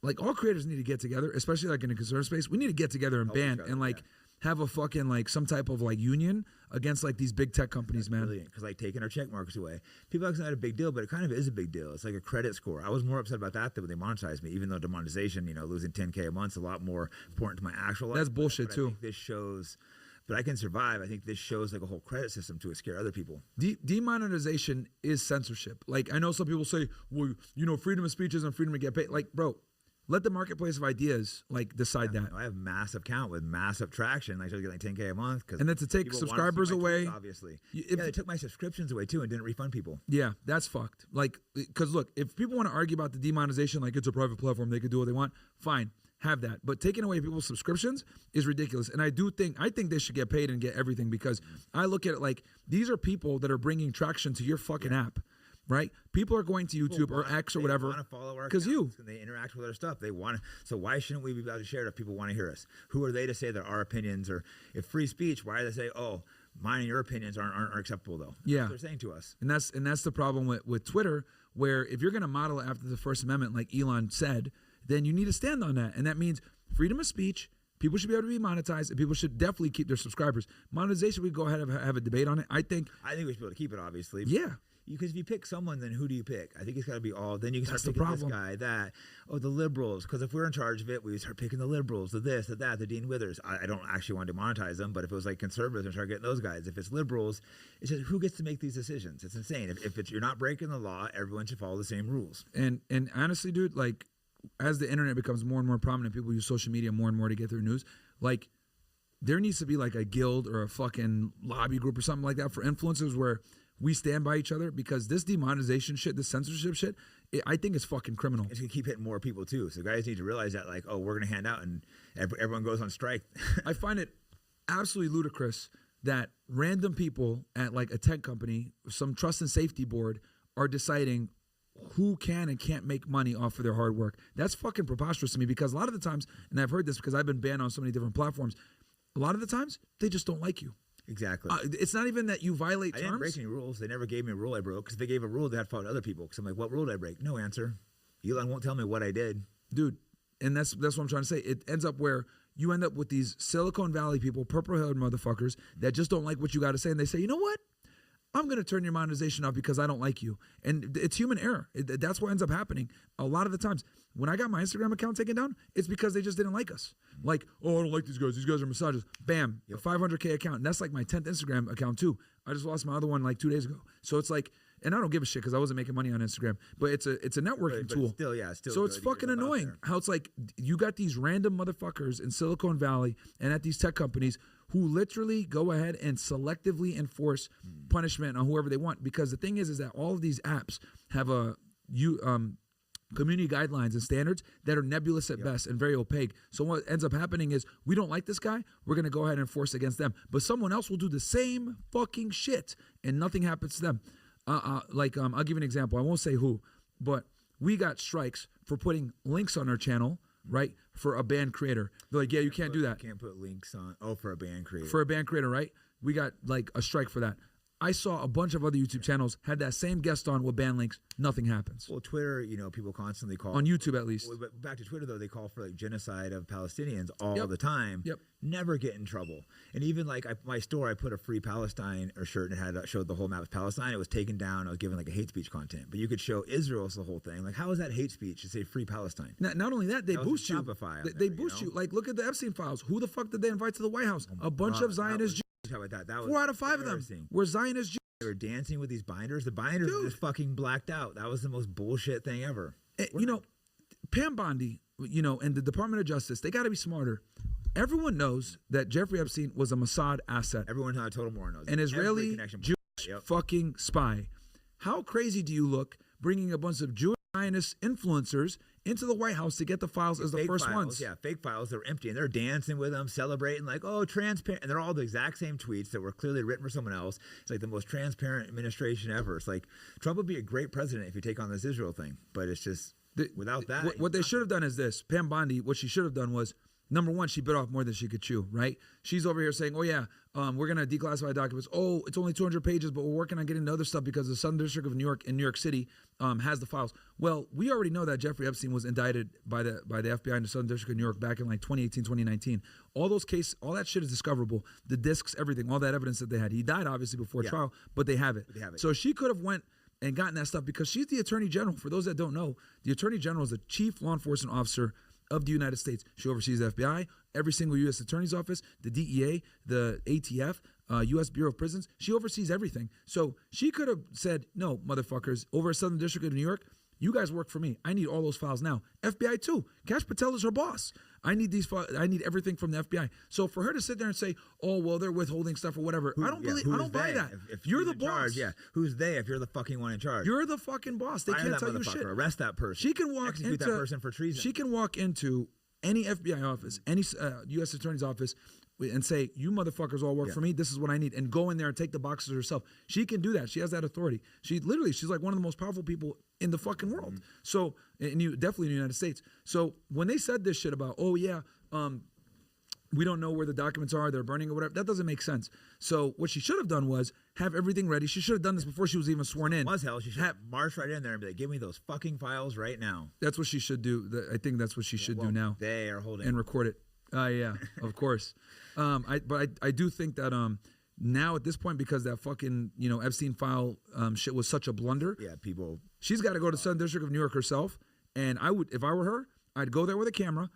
like all creators need to get together, especially like in a conservative space. We need to get together and band and like have a fucking like some type of like union against like these big tech companies, man. Brilliant, because like taking our check marks away, people act like it's not a big deal, but it kind of is a big deal. It's like a credit score. I was more upset about that than when they monetized me, even though demonetization, you know, losing 10K a month is a lot more important to my actual life. That's bullshit but too. I think this shows. But I can survive. I think this shows like a whole credit system to scare other people. Demonetization is censorship. Like I know some people say, well, you know, freedom of speech isn't freedom to get paid. Like, bro, let the marketplace of ideas like decide that. I have a massive account with massive traction. Like I get like 10K a month. And then to take subscribers away, obviously. They took my subscriptions away too and didn't refund people. Yeah, that's fucked. Like, because look, if people want to argue about the demonetization, like it's a private platform, they can do what they want. Fine. Have that, but taking away people's subscriptions is ridiculous. And I think they should get paid and get everything, because I look at it like these are people that are bringing traction to your fucking app, right? People are going to YouTube or X or whatever because they interact with our stuff. They want to. So why shouldn't we be able to share it if people want to hear us? Who are they to say that our opinions or if free speech? Why do they say, oh, mine and your opinions aren't acceptable though? Yeah, that's what they're saying to us. And that's the problem with Twitter, where if you're going to model it after the First Amendment, like Elon said, then you need to stand on that. And that means freedom of speech. People should be able to be monetized, and people should definitely keep their subscribers. Monetization, we go ahead and have a debate on it. I think we should be able to keep it, obviously. Yeah. Because if you pick someone, then who do you pick? I think it's got to be all. Then you can start picking this guy, that. Oh, the liberals. Because if we're in charge of it, we start picking the liberals, the this, the that, the Dean Withers. I don't actually want to monetize them, but if it was like conservatives, and start getting those guys. If it's liberals, it's just who gets to make these decisions? It's insane. If you're not breaking the law, everyone should follow the same rules. And honestly, dude, like, as the internet becomes more and more prominent, people use social media more and more to get their news. Like, there needs to be like a guild or a fucking lobby group or something like that for influencers where we stand by each other, because this demonetization shit, this censorship shit, I think it's fucking criminal. It's gonna keep hitting more people too. So guys need to realize that, like, oh, we're gonna hand out and everyone goes on strike. I find it absolutely ludicrous that random people at like a tech company, some trust and safety board, are deciding who can and can't make money off of their hard work. That's fucking preposterous to me, because a lot of the times, and I've heard this because I've been banned on so many different platforms, a lot of the times they just don't like you. Exactly. It's not even that you violate terms. I didn't break any rules. They never gave me a rule I broke, because if they gave a rule, they had to follow other people. Because I'm like, what rule did I break? No answer. Elon won't tell me what I did. Dude, and that's what I'm trying to say. It ends up where you end up with these Silicon Valley people, purple-haired motherfuckers that just don't like what you got to say, and they say, you know what? I'm going to turn your monetization off because I don't like you. And it's human error. That's what ends up happening. A lot of the times, when I got my Instagram account taken down, it's because they just didn't like us. Like, oh, I don't like these guys. These guys are misogynist. Bam, a 500K account. And that's like my 10th Instagram account too. I just lost my other one like 2 days ago. So it's like, and I don't give a shit because I wasn't making money on Instagram. But it's a networking tool. So it's fucking annoying how it's like you got these random motherfuckers in Silicon Valley and at these tech companies who literally go ahead and selectively enforce punishment on whoever they want. Because the thing is that all of these apps have community guidelines and standards that are nebulous at best and very opaque. So what ends up happening is we don't like this guy, we're going to go ahead and enforce against them. But someone else will do the same fucking shit and nothing happens to them. I'll give you an example. I won't say who, but we got strikes for putting links on our channel, right, for a band creator. They're like, yeah, you can't do that. You can't put links on. Oh, for a band creator. For a band creator, right? We got like a strike for that. I saw a bunch of other YouTube channels had that same guest on with band links. Nothing happens. Well, Twitter, people constantly call. On YouTube, at least. Well, but back to Twitter, though, they call for like genocide of Palestinians all the time. Yep. Never get in trouble. And even like my store, I put a Free Palestine shirt and it showed the whole map of Palestine. It was taken down. I was given like a hate speech content. But you could show Israel as the whole thing. Like, how is that hate speech to say Free Palestine? Not only that, they boost you. They boost you. Like, look at the Epstein files. Who the fuck did they invite to the White House? A bunch of Zionist Jews. That was 4 out of 5 of them were Zionist Jews. They were dancing with these binders. The binders were just fucking blacked out. That was the most bullshit thing ever. Pam Bondi, and the Department of Justice, they got to be smarter. Everyone knows that Jeffrey Epstein was a Mossad asset. Everyone on Total More knows. An Israeli Jewish fucking spy. How crazy do you look bringing a bunch of Jewish Zionist influencers into the White House to get the files as the first ones? Yeah, fake files. They're empty, and they're dancing with them, celebrating like, oh, transparent. And they're all the exact same tweets that were clearly written for someone else. It's like the most transparent administration ever. It's like Trump would be a great president if you take on this Israel thing, but it's just without that. What they should have done is this. Pam Bondi, what she should have done was number one, she bit off more than she could chew, right? She's over here saying, oh, yeah, we're going to declassify documents. Oh, it's only 200 pages, but we're working on getting the other stuff because the Southern District of New York in New York City has the files. Well, we already know that Jeffrey Epstein was indicted by the FBI in the Southern District of New York back in like 2018, 2019. All those cases, all that shit is discoverable. The discs, everything, all that evidence that they had. He died, obviously, before trial, but they have it. So she could have went and gotten that stuff because she's the Attorney General. For those that don't know, the Attorney General is the chief law enforcement officer of the United States. She oversees the FBI, every single U.S. Attorney's Office, the DEA, the ATF, U.S. Bureau of Prisons. She oversees everything. So she could have said, no, motherfuckers, over at Southern District of New York, you guys work for me. I need all those files now. FBI too. Kash Patel is her boss. I need these files. I need everything from the FBI. So for her to sit there and say, "Oh, well, they're withholding stuff or whatever," I don't buy that. If you're the boss, who's they? If you're the fucking one in charge, you're the fucking boss. They can't tell you shit. Arrest that person. She can walk execute that person for treason. She can walk into any FBI office, any U.S. Attorney's office, and say, "You motherfuckers all work for me. This is what I need," and go in there and take the boxes herself. She can do that. She has that authority. She's like one of the most powerful people in the fucking world. So, and you definitely in the United States. So when they said this shit about, oh yeah, we don't know where the documents are, they're burning or whatever, that doesn't make sense. So what she should have done was have everything ready. She should have done this before she was even sworn in. She should have marched right in there and be like, give me those fucking files right now. That's what she should do. I think that's what she should do now. They are holding and record it. Yeah, of course. I do think that now at this point, because that fucking Epstein file shit was such a blunder. Yeah, people. She's got to go to Southern District of New York herself, and I would, if I were her, I'd go there with a camera.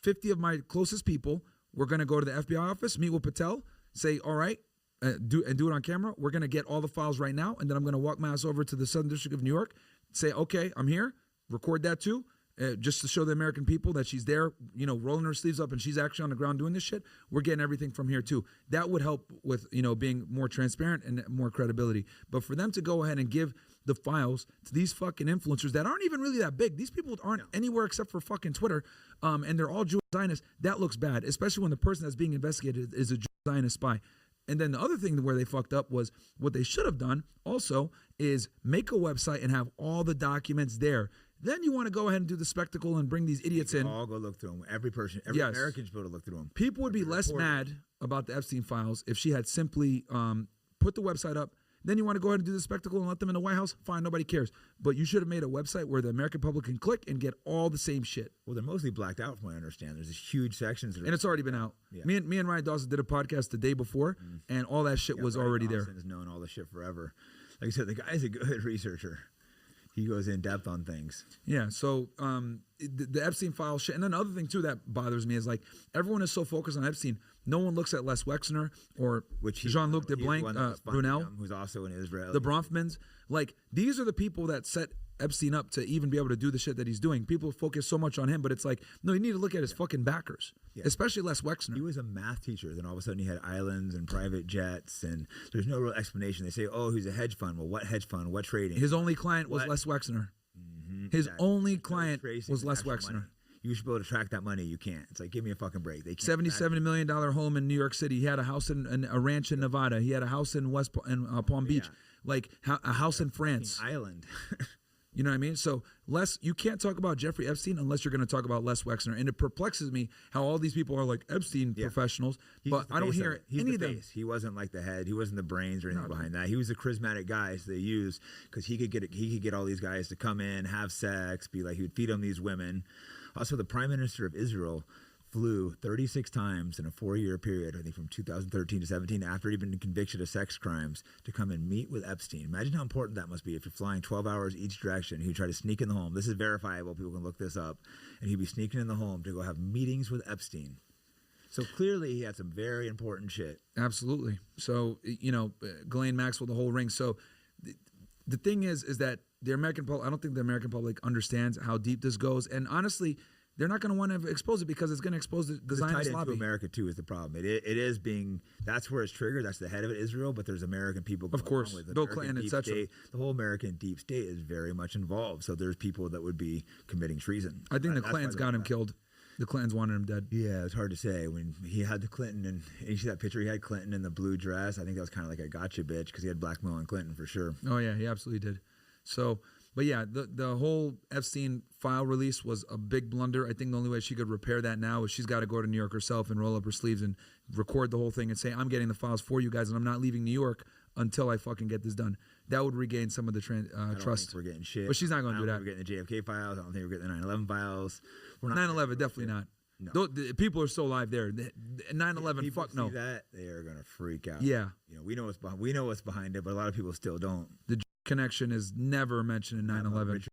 50 of my closest people. We're gonna go to the FBI office, meet with Patel, say, all right, do it on camera. We're gonna get all the files right now, and then I'm gonna walk my ass over to the Southern District of New York, say, okay, I'm here. Record that too. Just to show the American people that she's there, rolling her sleeves up and she's actually on the ground doing this shit. We're getting everything from here too. That would help with, being more transparent and more credibility. But for them to go ahead and give the files to these fucking influencers that aren't even really that big, these people aren't anywhere except for fucking Twitter, and they're all Jewish Zionists, that looks bad, especially when the person that's being investigated is a Jewish Zionist spy. And then the other thing where they fucked up was what they should have done also is make a website and have all the documents there. Then you want to go ahead and do the spectacle and bring these idiots in. All go look through them. Every American should be able to look through them. People would be less mad about the Epstein files if she had simply put the website up. Then you want to go ahead and do the spectacle and let them in the White House? Fine, nobody cares. But you should have made a website where the American public can click and get all the same shit. Well, they're mostly blacked out from what I understand. There's huge sections. And it's already been out. Yeah. Me and Ryan Dawson did a podcast the day before, and all that shit was already there. Dawson's known all this shit forever. Like I said, the guy's a good researcher. He goes in depth on things. Yeah, so the Epstein file shit. And then the other thing, too, that bothers me is, like, everyone is so focused on Epstein. No one looks at Les Wexner or Jean-Luc Deblanc, Brunel, who's also in Israel. The Bronfmans. Like, these are the people that set Epstein up to even be able to do the shit that he's doing. People focus so much on him, but it's like, no, you need to look at his fucking backers, especially Les Wexner. He was a math teacher. Then all of a sudden he had islands and private jets, and there's no real explanation. They say, oh, he's a hedge fund. Well, what hedge fund? What trading? His only client was Les Wexner. His only client was Les Wexner. Money. You should be able to track that money. You can't. It's like, give me a fucking break. They can't. $77 million home in New York City. He had a house in a ranch in Nevada. He had a house in Palm Beach, like a house in France. Island. You know what I mean? So you can't talk about Jeffrey Epstein unless you're going to talk about Les Wexner. And it perplexes me how all these people are like Epstein professionals, but I don't hear any of them. He wasn't like the head. He wasn't the brains or anything behind that. He was the charismatic guys they used because he could get all these guys to come in, have sex, be like, he would feed them these women. Also, the Prime Minister of Israel flew 36 times in a 4-year period, I think from 2013 to 17, after he'd been convicted of sex crimes, to come and meet with Epstein. Imagine how important that must be if you're flying 12 hours each direction. He'd try to sneak in the home. This is verifiable. People can look this up. And he'd be sneaking in the home to go have meetings with Epstein. So clearly he had some very important shit. Absolutely. So, Ghislaine Maxwell, the whole ring. So the thing is that the American public, I don't think the American public understands how deep this goes. And honestly, they're not going to want to expose it because it's going to expose the Zionist lobby. America too is the problem. It is being, that's where it's triggered. That's the head of it, Israel. But there's American people. Of course, with Bill Clinton, etc. The whole American deep state is very much involved. So there's people that would be committing treason. I think the Clintons got him killed. The Clintons wanted him dead. Yeah, it's hard to say. When he had the Clinton, and you see that picture, he had Clinton in the blue dress. I think that was kind of like a gotcha bitch because he had blackmailing Clinton for sure. Oh yeah, he absolutely did. So But yeah, the whole Epstein file release was a big blunder. I think the only way she could repair that now is she's got to go to New York herself and roll up her sleeves and record the whole thing and say, I'm getting the files for you guys and I'm not leaving New York until I fucking get this done. That would regain some of the trust. I don't think we're getting shit. But she's not going to do that. We're getting the JFK files. I don't think we're getting the 9/11 files. 9/11, definitely not. No. The people are still alive there. 9/11, fuck no. That they are gonna freak out. Yeah, you know, we know what's behind it, but a lot of people still don't. The connection is never mentioned in 9/11.